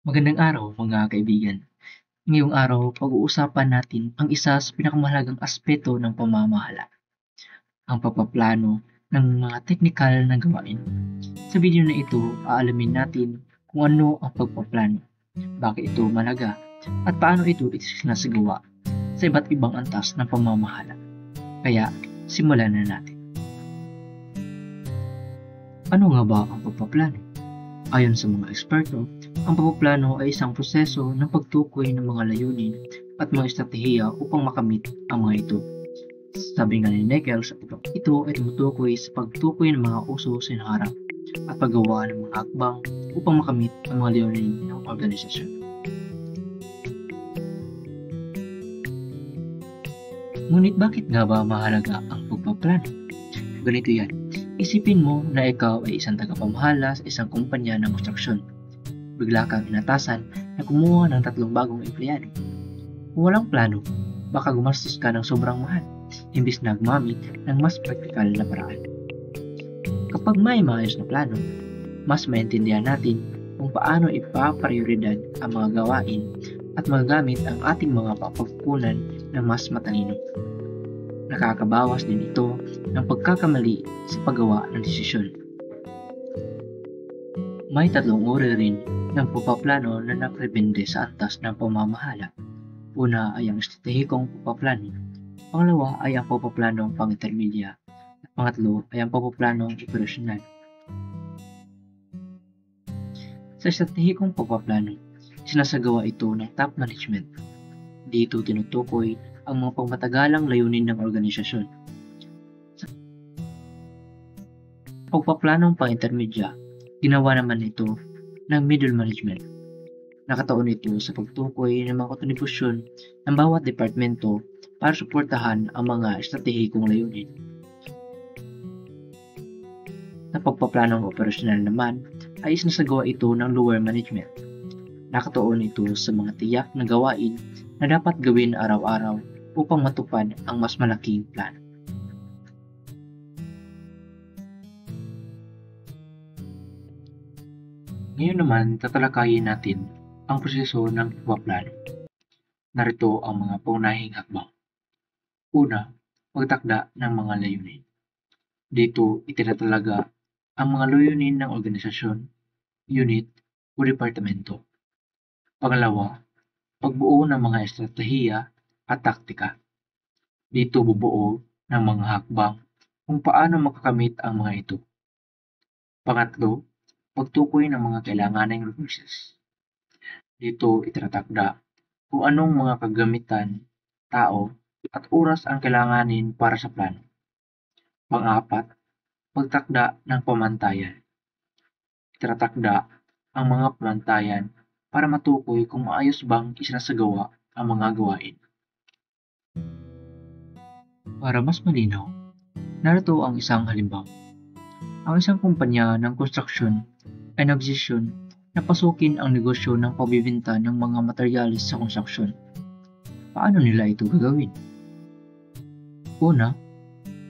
Magandang araw mga kaibigan. Ngayong araw, pag-uusapan natin ang isa sa pinakamahalagang aspeto ng pamamahala, ang pagpaplano ng mga teknikal na gawain. Sa video na ito, aalamin natin kung ano ang pagpaplano, bakit ito mahalaga, at paano ito isinasagawa sa iba't ibang antas ng pamamahala. Kaya, simulan na natin. Ano nga ba ang pagpaplano? Ayon sa mga eksperto, ang pagpaplano ay isang proseso ng pagtukoy ng mga layunin at mga estratehiya upang makamit ang mga ito. Sabi nga ni Nichols, ito ay tumutukoy sa pagtukoy ng mga uso sa hinaharap at paggawa ng mga hakbang upang makamit ang mga layunin ng organisasyon. Ngunit bakit nga ba mahalaga ang pagpaplano? Ganito yan. Isipin mo na ikaw ay isang tagapamahala sa isang kumpanya ng konstruksyon. Bigla kang inatasan na kumuha ng 3 bagong empleyado. Kung walang plano, baka gumastos ka ng sobrang mahal, imbis na gumamit ng mas praktikal na paraan. Kapag may maayos na plano, mas maintindihan natin kung paano ipaprioridad ang mga gawain at magagamit ang ating mga pagkukunan ng mas matalino. Nakakabawas din ito ng pagkakamali sa paggawa ng desisyon. May 3 uri rin ng pagpaplano na nakadepende sa antas ng pamamahala. Una ay ang estratehikong pagpaplano, pangalawa ay ang pagpaplanong pang-intermedya, at pangatlo ay ang pagpaplanong operasyonal. Sa estratehikong pagpaplano, sinasagawa ito ng top management. Dito tinutukoy ang mga pangmatagalang layunin ng organisasyon. Sa pagpaplanong pang-intermedya, ginawa naman ito ng middle management. Nakataon ito sa pagtukoy ng mga kontribusyon ng bawat departamento para suportahan ang mga estratehikong layunin. Sa pagpaplanong operasyonal naman ay isinasagawa ito ng lower management. Nakatuon ito sa mga tiyak na gawain na dapat gawin araw-araw upang matupad ang mas malaking plano. Ngayon naman, tatalakayin natin ang proseso ng pagpaplano. Narito ang mga paunahing hakbang. Una, pagtakda ng mga layunin. Dito, itinatalaga ang mga layunin ng organisasyon, unit, o departamento. Pangalawa, pagbuo ng mga estratehiya at taktika. Dito bubuo ng mga hakbang kung paano makakamit ang mga ito. Pangatlo, pagtukoy ng mga kailanganing resources. Dito itinatakda kung anong mga kagamitan, tao, at oras ang kailanganin para sa plano. Pang-apat, pagtakda ng pamantayan. Itinatakda ang mga pamantayan para matukoy kung maayos bang isinasagawa ang mga gawain. Para mas malinaw, narito ang isang halimbawa. Ang isang kumpanya ng konstruksyon ay nagdesisyon na pasukin ang negosyo ng pagbibenta ng mga materyales sa konstruksyon. Paano nila ito gagawin? Una,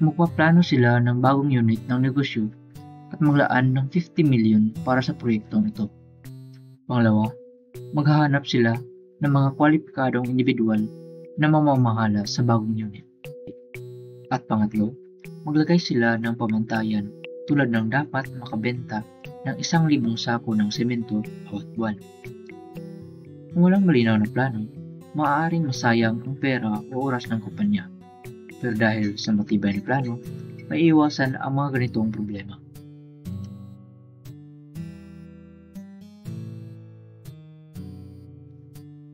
magpaplano sila ng bagong unit ng negosyo at maglaan ng 50 million para sa proyektong ito. Pangalawa, maghahanap sila ng mga kwalipikadong individual na mamamahala sa bagong unit. At pangatlo, maglagay sila ng pamantayan tulad ng dapat makabenta ng 1,000 sako ng semento bawat buwan. Kung walang malinaw na plano, maaaring masayang ang pera o oras ng kumpanya. Pero dahil sa matibay na plano, maiiwasan ang mga ganitong problema.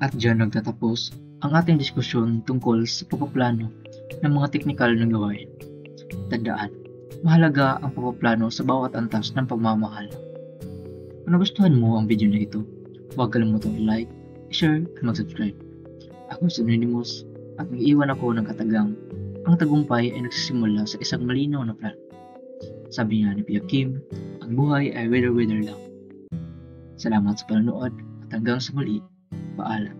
At diyan nagtatapos ang ating diskusyon tungkol sa pagpaplano ng mga teknikal na gawain. Tandaan, mahalaga ang pagpaplano sa bawat antas ng pamamahala. Kung nagustuhan mo ang video na ito, huwag kalimutang i-like, i-share, at mag-subscribe. Ako si Anonymous at nag-iwan ako ng katagang ang tagumpay ay nagsisimula sa isang malinaw na plano. Sabi nga ni Pia Kim, ang buhay ay wither-wither lang. Salamat sa panonood at hanggang sa muli, paalam.